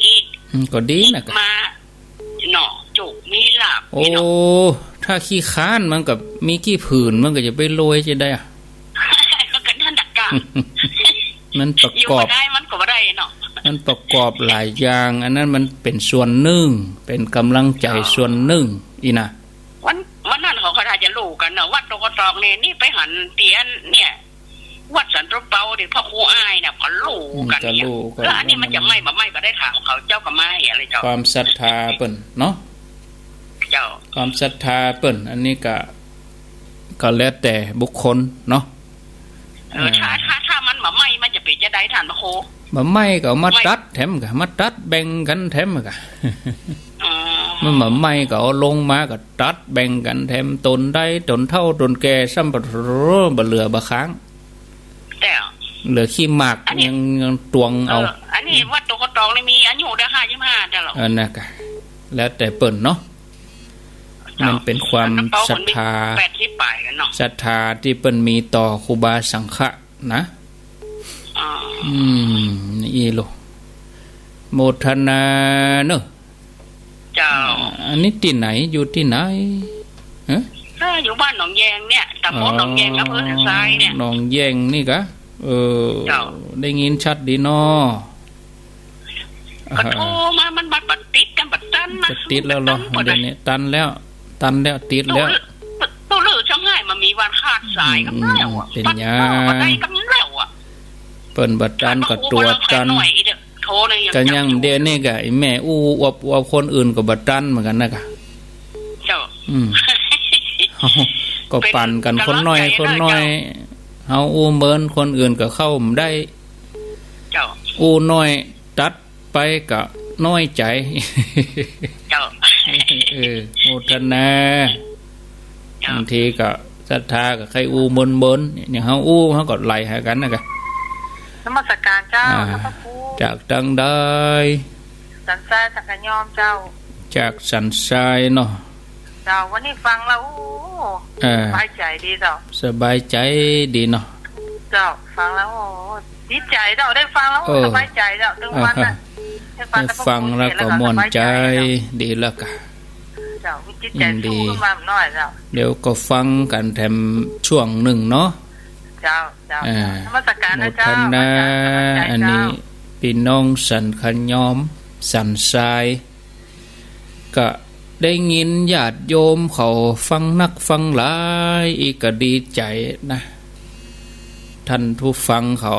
อีกก็ดีนะกะมาเนาะจุกมีลาบถ้าขี้ค้านมันกับมีขี้ผื่นมันก็จะไปโรยจะได้ก็กันท่านดักกะมันประกอบได้มันก็บ่ได้เนาะมันประกอบหลายอย่างอันนั้นมันเป็นส่วนหนึ่งเป็นกำลังใจส่วนหนึ่งอีนะวันนั้นเขาถ้าจะรู้กันเนาะวัดตกตอกนี่ไปหันเตียนเนี่ยวัดสันตเปาดิพ่อครูอ้ายน่ะก็รู้กันเนี่ยแล้วอันนี้มันจะไม่ก็ได้ถามเขาเจ้าก็ไม่อะไรเจ้าความศรัทธาเปิ้นเนาะเจ้าความศรัทธาเปิ้นอันนี้ก็แล้วแต่บุคคลเนาะถ้ามันไม่มันจะเป็นจะได้ท่านพระโคไม่ก็มาตัดแถมกะมาตัดแบ่งกันแถมกะมันไม่ก็เอาลงมาก็ตัดแบ่งกันแถมตนได้ตนเท่าตนแก่ซ้ำบ่เหลือบ่ค้างแต่เหลือขี้หมากยังตวงเอาอันนี้วัดตกตองนี่มีอายุได้55จ้ะหรอนะกะแล้วแต่เปิ้นเนาะมันเป็นความศรัทธา80ปลายกันเนาะศรัทธาที่เปิ้นมีต่อครูบาสังฆะนะนี่โล โมทนาเนอะเจ้าอันนี้ที่ไหนอยู่ที่ไหนฮะอยู่บ้านหนองแยงเนี่ยตำบลหนองแยงอำเภอสันทรายเนี่ยหนองแยงนี่กะได้ยินชัดดีเนาะก็โทรมามันบัดติดกันบัดตันนะติดแล้วเหรอเดี๋ยวนี้ตันแล้วติดแล้วตัวเลือช่างง่ายมันมีวันขาดสายกันแล้วอ่ะเป็นยาได้กันแล้วอ่ะเปิ้นบัดตันก็ตรวจกันก็ยังเดี๋ยวนี้ก็ไอ้แม่อู้อวบคนอื่นก็บัดตันเหมือนกันนะกะเจ้าก็ปั่นกันคนน้อยเฮาอู้เมินคนอื่นก็เข้าไม่ได้เจ้าอู้น้อยตัดไปก็น้อยใจเจ้าโมทนาบางทีก็ศรัทธาก็ใครอู้เมินอย่างเฮาอู้เฮาก็ไล่หากันนะกะนมัสการเจ้าจากตังได้สันทรายสักยอมเจ้าจากสันทรายเนาะเจ้าวันนี้ฟังแล้วสบายใจดีเจ้าสบายใจดีเนาะเจ้าฟังแล้วดีใจเจ้าได้ฟังแล้วสบายใจเจ้าถึงวันน่ะได้ฟังแล้วก็ม่วนใจดีแล้วกะเจ้าจิตใจสู้มาหน่อยเจ้าเดี๋ยวก็ฟังกันแถมช่วงหนึ่งเนาะเจ้านมัสการนะเจ้าอันนี้พี่น้องสันขันยอมสันทรายก็ได้ยินญาติโยมเขาฟังนักฟังหลายอีกก็ดีใจนะท่านผู้ฟังเขา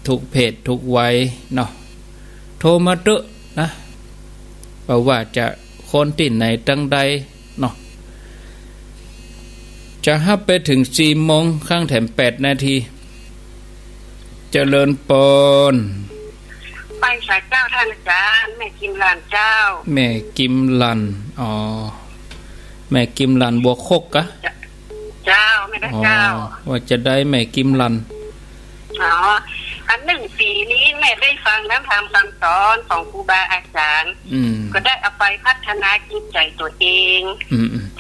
ทุกเพศทุกวัยเนาะโทรมาเตอะนะบอกว่าจะคนที่ไหนตั้งใดเนาะจะฮับไปถึง4 โมงข้างแถม8 นาทีเจริญปนไปสายเจ้าท่านอาจารย์แม่กิมลันเจ้าแม่กิมลันแม่กิมลันบวกคกกะเจ้าไม่ได้เจ้าว่าจะได้แม่กิมลันอัน1 ปีนี้แม่ได้ฟังน้ำธรรมคำสอนของครูบาอาจารย์ก็ได้เอาไปพัฒนาจิตใจตัวเอง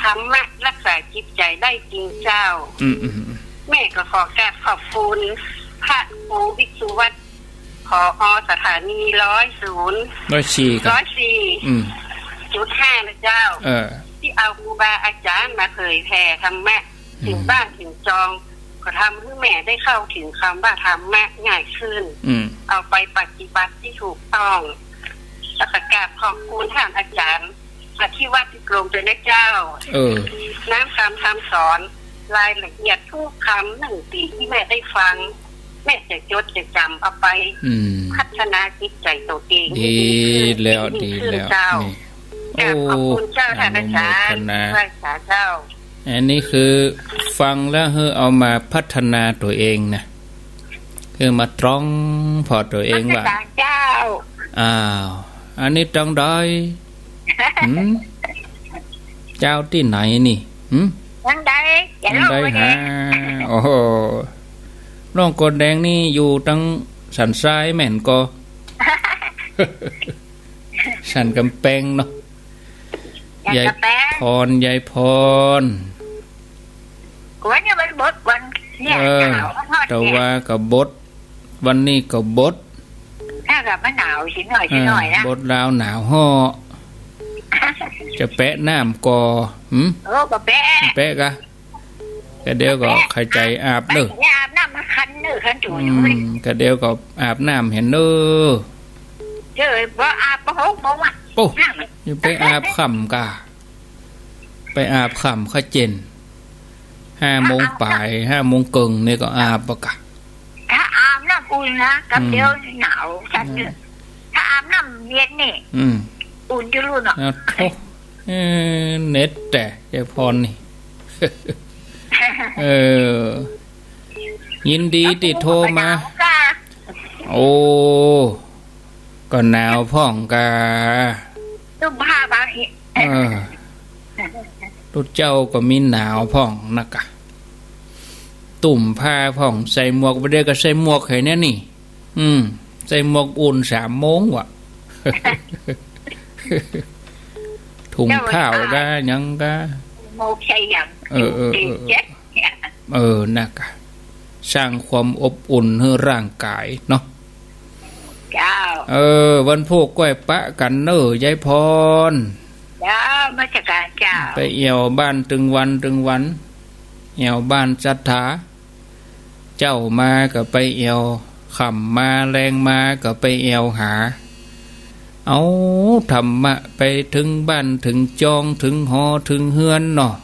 ธรรมะรักษาจิตใจได้จริงเจ้าแม่ก็ขอกราบขอบคุณพระครูวิสุวัฒน์ผอ.สถานี104.5นะเจ้าที่เอาครูบาอาจารย์มาเผยแผ่ธรรมะถึงบ้านถึงจองก็ทำให้แม่ได้เข้าถึงคำว่าธรรมะง่ายขึ้นเอาไปปฏิบัติที่ถูกต้องแล้วก็กราบขอบคุณท่านอาจารย์ที่วัดที่กรมเป็นเจ้าน้ำคำสอนรายละเอียดทุกคำ1 ปีที่แม่ได้ฟังแม่จะจดจะจำเอาไปพัฒนาจิตใจตัวเองดีแล้วขอบคุณเจ้าท่านอาจารย์พระเจ้าอันนี้คือฟังแล้วเอามาพัฒนาตัวเองนะคือมาตรองพอตัวเองว่าเจ้าอันนี้ตรองได้เจ้าที่ไหนนี่ยังได้ฮะโอ้น้องกดแดงนี่อยู่ตั้งสันทรายแม่นก็สันกำแพงเนาะยายพรวันนี้มันบดวันเนี่ยแต่ว่ากับบดวันนี้กับบดถ้ากับมันหนาวชิ้นหน่อยนะบดลาวหนาวห่อจะแปะน้ำกอก็แปะกะกะเดียวก็ใครใจอาบเด้ออาบน้ำมาคันเด้อคันจุ๋ยกะเดียวก็อาบน้ำเห็นเด้อเจ้ยบ่อาบบ่หกบ่ว่ะปุ๊อยู่ไปอาบค่ำกะไปอาบค่ำข้าเจน5 โมงปลาย5 โมงเกิงนี่ก็อาบปะกะถ้าอาบน้ำอุ่นนะกับเดียวหนาวจัดเลยถ้าอาบน้ำเย็นนี่อุ่นจะรู้เนาะเน็ตแต่ยายพรนี่ยินดีที่โทรมาโอ้ก็หนาวพ่องกาตุ้มผ้าบางอีลูกเจ้าก็มีหนาวพ่องนักกะตุ่มผ้าพ่องใส่หมวกไปเด้ก็ใส่หมวกให้แน่นี่ใส่หมวกอุ่น3 โมงว่ะถุงข้าวก็ยังก็โมกใช่ยังนักกะสร้างความอบอุ่นให้ร่างกายเนาะ เจ้าวันพวกก้อยปะกันเนอยายพรเจ้ามาจากการเจ้าไปเอี่ยวบ้านตึงวันเอี่ยวบ้านจัดถาเจ้ามาก็ไปเอี่ยวขำมาแรงมาก็ไปเอี่ยวหาเอาธรรมะไปถึงบ้านถึงจองถึงหอถึงเฮือนเนาะ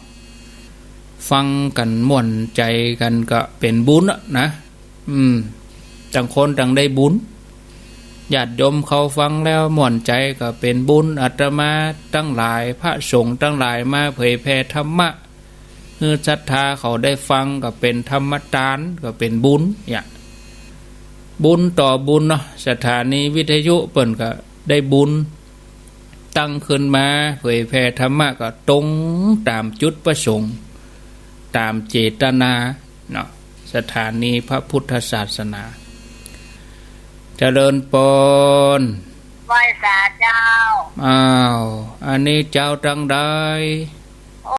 ฟังกันม่วนใจกันก็เป็นบุญนะต่างคนต่างได้บุญญาติโยมเขาฟังแล้วม่วนใจก็เป็นบุญอาตมาตั้งหลายพระสงฆ์ตั้งหลายมาเผยแผ่ธรรมะเมื่อศรัทธาเขาได้ฟังก็เป็นธรรมทานก็เป็นบุญเนี่ยบุญต่อบุญเนาะสถานีวิทยุเปิ่นก็ได้บุญตั้งขึ้นมาเผยแผ่ธรรมะก็ตรงตามจุดประสงค์ตามเจตนาเนาะสถานีพระพุทธศาสนาเจริญปนไหว้สาเจ้าอันนี้เจ้าจังใด